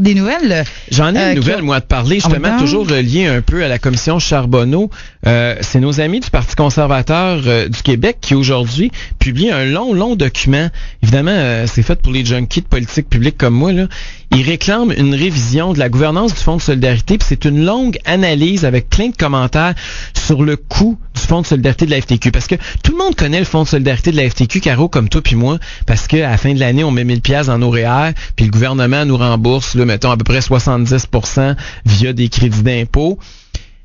Des nouvelles? J'en ai une nouvelle, moi, à te parler, justement, toujours liée un peu à la commission Charbonneau. C'est nos amis du Parti conservateur du Québec qui, aujourd'hui, publient un long document. Évidemment, c'est fait pour les junkies de politique publique comme moi, là. Ils réclament une révision de la gouvernance du Fonds de solidarité, puis c'est une longue analyse avec plein de commentaires sur le coût du Fonds de solidarité de la FTQ. Parce que tout le monde connaît le Fonds de solidarité de la FTQ, Caro, comme toi puis moi, parce que à la fin de l'année, on met 1000 pièces dans nos REER, puis le gouvernement nous rembourse, là, mettons, à peu près 70% via des crédits d'impôt.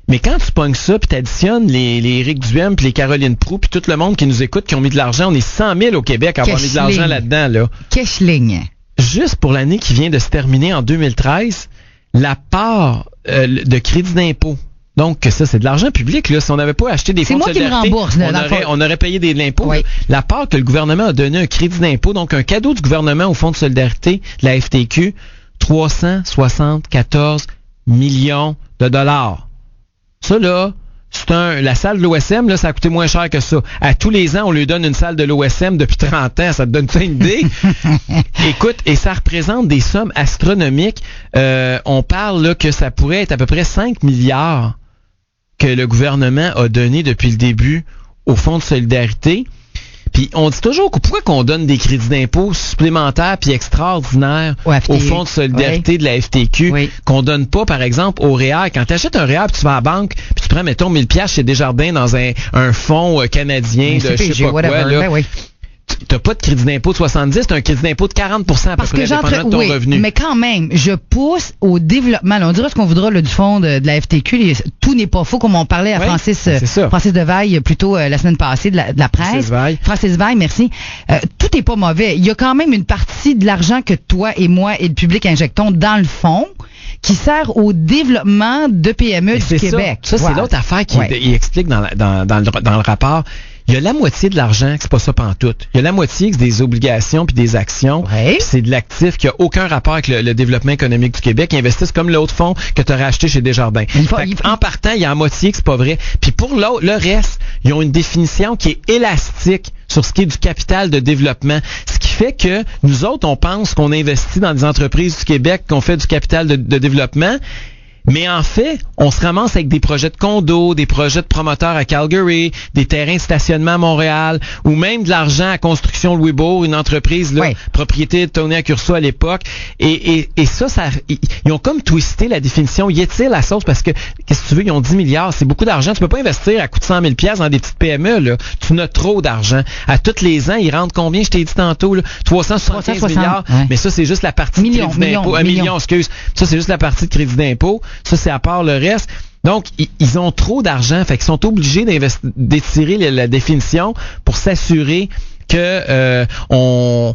Mais quand tu pognes ça, puis t'additionnes les Éric Duhem, puis les Caroline Proulx, puis tout le monde qui nous écoute, qui ont mis de l'argent, on est 100 000 au Québec à avoir mis de l'argent là-dedans, là. Cashling. Juste pour l'année qui vient de se terminer en 2013, la part de crédit d'impôt, donc ça c'est de l'argent public, là, si on n'avait pas acheté des fonds de solidarité, on aurait payé de l'impôt. Oui. La part que le gouvernement a donné un crédit d'impôt, donc un cadeau du gouvernement au Fonds de solidarité de la FTQ, 374 millions de dollars. Ça, là, la salle de l'OSM, là, ça a coûté moins cher que ça. À tous les ans, on lui donne une salle de l'OSM depuis 30 ans. Ça te donne une idée? Écoute, et ça représente des sommes astronomiques. On parle là que ça pourrait être à peu près 5 milliards que le gouvernement a donné depuis le début au Fonds de solidarité. Puis on dit toujours pourquoi qu'on donne des crédits d'impôt supplémentaires puis extraordinaires au Fonds de solidarité de la FTQ, qu'on donne pas, par exemple, au REER. Quand tu achètes un REER, puis tu vas à la banque, puis tu prends, mettons, 1000 piastres chez Desjardins dans un fonds canadien de je sais pas quoi, là. T'as pas de crédit d'impôt de 70, t'as un crédit d'impôt de 40% à peu près, dépendamment de ton revenu. Mais quand même, je pousse au développement. Là, on dira ce qu'on voudra là, du fond de la FTQ. Tout n'est pas faux, comme on parlait à Francis Devaille plus tôt la semaine passée de la presse. Francis Veil, merci. Tout n'est pas mauvais. Il y a quand même une partie de l'argent que toi et moi et le public injectons dans le fond qui sert au développement de PME du Québec. Ça, c'est l'autre affaire qu'il explique dans le rapport. Il y a la moitié de l'argent que c'est pas ça pantoute. Il y a la moitié que c'est des obligations puis des actions. Puis c'est de l'actif qui a aucun rapport avec le développement économique du Québec. Ils investissent comme l'autre fonds que tu aurais acheté chez Desjardins. En partant, il y a la moitié que c'est pas vrai. Puis pour le reste, ils ont une définition qui est élastique sur ce qui est du capital de développement. Ce qui fait que nous autres, on pense qu'on investit dans des entreprises du Québec, qu'on fait du capital de développement. Mais en fait, on se ramasse avec des projets de condos, des projets de promoteurs à Calgary, des terrains de stationnement à Montréal, ou même de l'argent à Construction Louisbourg, une entreprise là, propriété de Tony Accurso à l'époque. Et ça, ils ont comme twisté la définition. Ils étirent la sauce parce que, qu'est-ce que tu veux, ils ont 10 milliards. C'est beaucoup d'argent. Tu peux pas investir à coût de 100 000 $ dans des petites PME, là. Tu n'as trop d'argent. À tous les ans, ils rentrent combien? Je t'ai dit tantôt, là? 375 milliards. Ouais. Mais ça, c'est juste la partie de crédit d'impôt. Un million, excuse. Ça, c'est juste la partie de crédit d'impôt. Ça, c'est à part le reste. Donc, ils ont trop d'argent. Fait qu'ils sont obligés d'étirer la définition pour s'assurer que on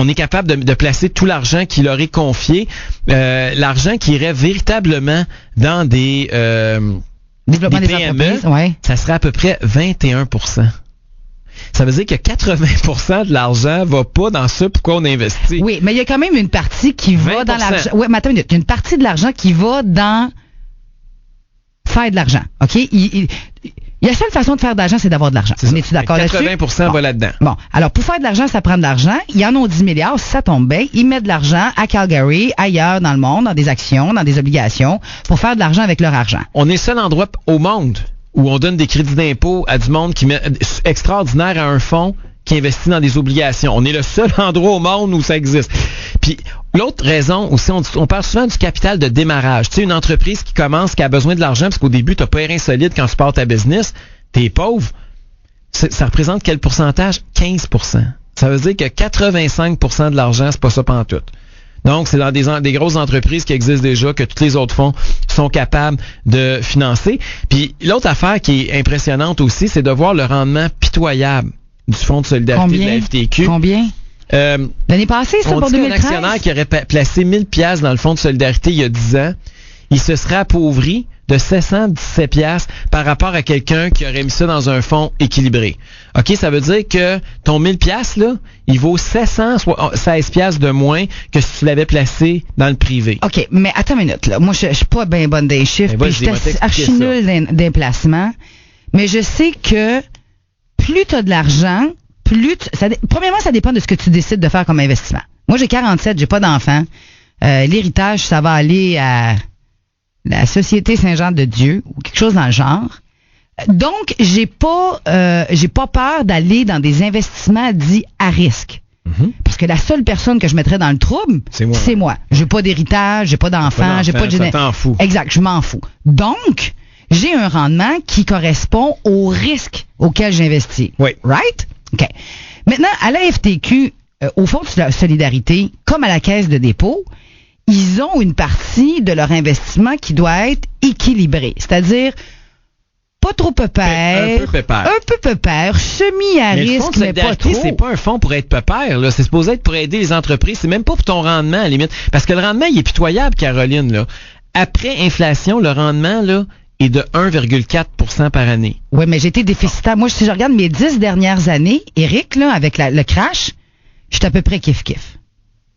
est capable de placer tout l'argent qui leur est confié. L'argent qui irait véritablement dans des développement des PME, ça serait à peu près 21%. Ça veut dire que 80% de l'argent va pas dans ce pourquoi on investit. Oui, mais il y a quand même une partie qui va dans l'argent. Oui, mais attends une minute. Il y a une partie de l'argent qui va dans faire de l'argent. OK? La seule façon de faire de l'argent, c'est d'avoir de l'argent. Es-tu d'accord là-dessus? 80% va là-dedans. Bon. Alors, pour faire de l'argent, ça prend de l'argent. Ils en ont 10 milliards. Si ça tombe bien, ils mettent de l'argent à Calgary, ailleurs dans le monde, dans des actions, dans des obligations, pour faire de l'argent avec leur argent. On est le seul endroit au monde où on donne des crédits d'impôt à du monde qui met extraordinaire à un fonds qui investit dans des obligations. On est le seul endroit au monde où ça existe. Puis l'autre raison aussi, on parle souvent du capital de démarrage. Tu sais, une entreprise qui commence, qui a besoin de l'argent, parce qu'au début, t'as pas rien solide quand tu pars ta business, t'es pauvre. Ça représente quel pourcentage? 15%. Ça veut dire que 85% de l'argent, c'est pas ça pantoute. Donc, c'est dans des grosses entreprises qui existent déjà, que tous les autres fonds sont capables de financer. Puis, l'autre affaire qui est impressionnante aussi, c'est de voir le rendement pitoyable du Fonds de solidarité de la FTQ. Combien? L'année passée, c'est pour 2013? Un actionnaire qui aurait placé 1000 piastres dans le Fonds de solidarité il y a 10 ans, il se serait appauvri de 717 piastres par rapport à quelqu'un qui aurait mis ça dans un fonds équilibré. OK, ça veut dire que ton 1000 piastres, là, il vaut 716 piastres de moins que si tu l'avais placé dans le privé. OK, mais attends une minute, là. Moi, je suis pas bien bonne des chiffres, puis je suis archi nulle d'un placement, mais je sais que plus tu as de l'argent, premièrement, ça dépend de ce que tu décides de faire comme investissement. Moi, j'ai 47, j'ai pas d'enfants. l'héritage, ça va aller à la Société Saint-Jean-de-Dieu ou quelque chose dans le genre. Donc, j'ai pas peur d'aller dans des investissements dits à risque. Parce que la seule personne que je mettrais dans le trouble, c'est moi. J'ai pas d'héritage, j'ai pas d'enfant, j'ai pas de ça t'en fout. Exact, je m'en fous. Donc, j'ai un rendement qui correspond au risque auquel j'investis. Oui. Right? OK. Maintenant, à la FTQ, au Fonds de solidarité, comme à la Caisse de dépôt, ils ont une partie de leur investissement qui doit être équilibrée. C'est-à-dire, pas trop pépère. Un peu pépère, semi à risque, mais pas trop. C'est pas un fonds pour être pépère, là. C'est supposé être pour aider les entreprises. C'est même pas pour ton rendement, à la limite. Parce que le rendement, il est pitoyable, Caroline, là. Après inflation, le rendement, là, est de 1,4% par année. Oui, mais j'ai été déficitaire. Moi, si je regarde mes 10 dernières années, Éric, là, avec le crash, je suis à peu près kiff-kiff.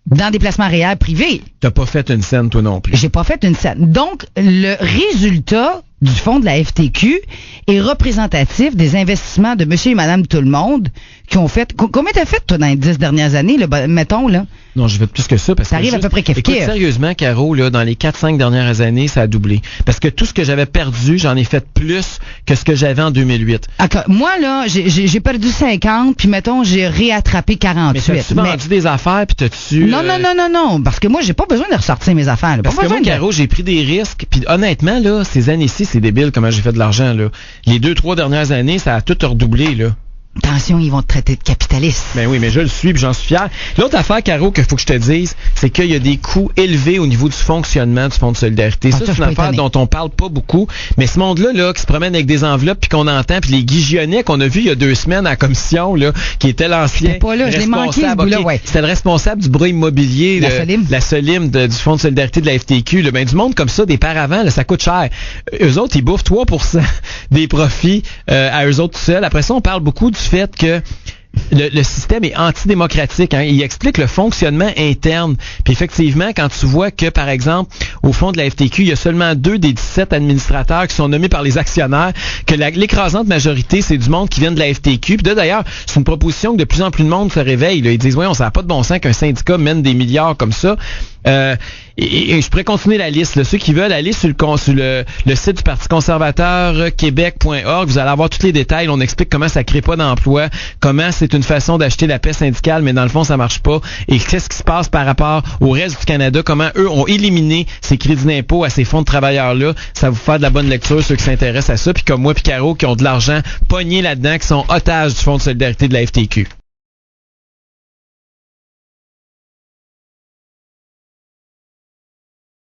Dans des placements réels privés. T'as pas fait une scène, toi non plus. J'ai pas fait une scène. Donc, le résultat du fonds de la FTQ est représentatif des investissements de monsieur et madame tout le monde qui ont fait... Combien t'as fait, toi, dans les 10 dernières années, là, mettons, là? Non, je vais plus que ça. Parce ça arrive à peu près kiff-kiff. Écoute, sérieusement, Caro, là, dans les 4-5 dernières années, ça a doublé. Parce que tout ce que j'avais perdu, j'en ai fait plus que ce que j'avais en 2008. Okay. Moi, là, j'ai perdu 50, puis mettons, j'ai réattrapé 48. Mais t'as-tu vendu des affaires, puis t'as-tu... Non. Parce que moi, j'ai pas besoin de ressortir mes affaires. Là. Parce que moi, Caro, j'ai pris des risques, puis honnêtement, là, ces années-ci, c'est débile comment j'ai fait de l'argent, là. Les 2-3 dernières années, ça a tout redoublé, là. Attention, ils vont te traiter de capitaliste. Ben oui, mais je le suis, puis j'en suis fier. L'autre affaire, Caro, qu'il faut que je te dise, c'est qu'il y a des coûts élevés au niveau du fonctionnement du Fonds de solidarité. Ça, c'est une affaire dont on parle pas beaucoup. Mais ce monde-là, là, qui se promène avec des enveloppes, puis qu'on entend, puis les guigionnets qu'on a vus il y a 2 semaines à la commission, là, qui était l'ancien responsable. C'était le responsable du bras immobilier, la Solim du Fonds de solidarité de la FTQ. Là. Ben, du monde comme ça, des paravents, là, ça coûte cher. Eux autres, ils bouffent 3% des profits à eux autres tout seuls. Après ça, on parle beaucoup du fait que le système est antidémocratique. Hein. Il explique le fonctionnement interne. Puis effectivement, quand tu vois que, par exemple, au fond de la FTQ, il y a seulement 2 des 17 administrateurs qui sont nommés par les actionnaires, que l'écrasante majorité, c'est du monde qui vient de la FTQ. Puis d'ailleurs, c'est une proposition que de plus en plus de monde se réveille. Là. Ils disent, oui, on n'a pas de bon sens qu'un syndicat mène des milliards comme ça. Et je pourrais continuer la liste. Là. Ceux qui veulent aller sur le site du Parti conservateur, québec.org, vous allez avoir tous les détails. On explique comment ça crée pas d'emploi, comment c'est une façon d'acheter la paix syndicale, mais dans le fond, ça marche pas. Et qu'est-ce qui se passe par rapport au reste du Canada, comment eux ont éliminé ces crédits d'impôt à ces fonds de travailleurs-là. Ça va vous faire de la bonne lecture, ceux qui s'intéressent à ça, puis comme moi puis Caro, qui ont de l'argent pogné là-dedans, qui sont otages du Fonds de solidarité de la FTQ.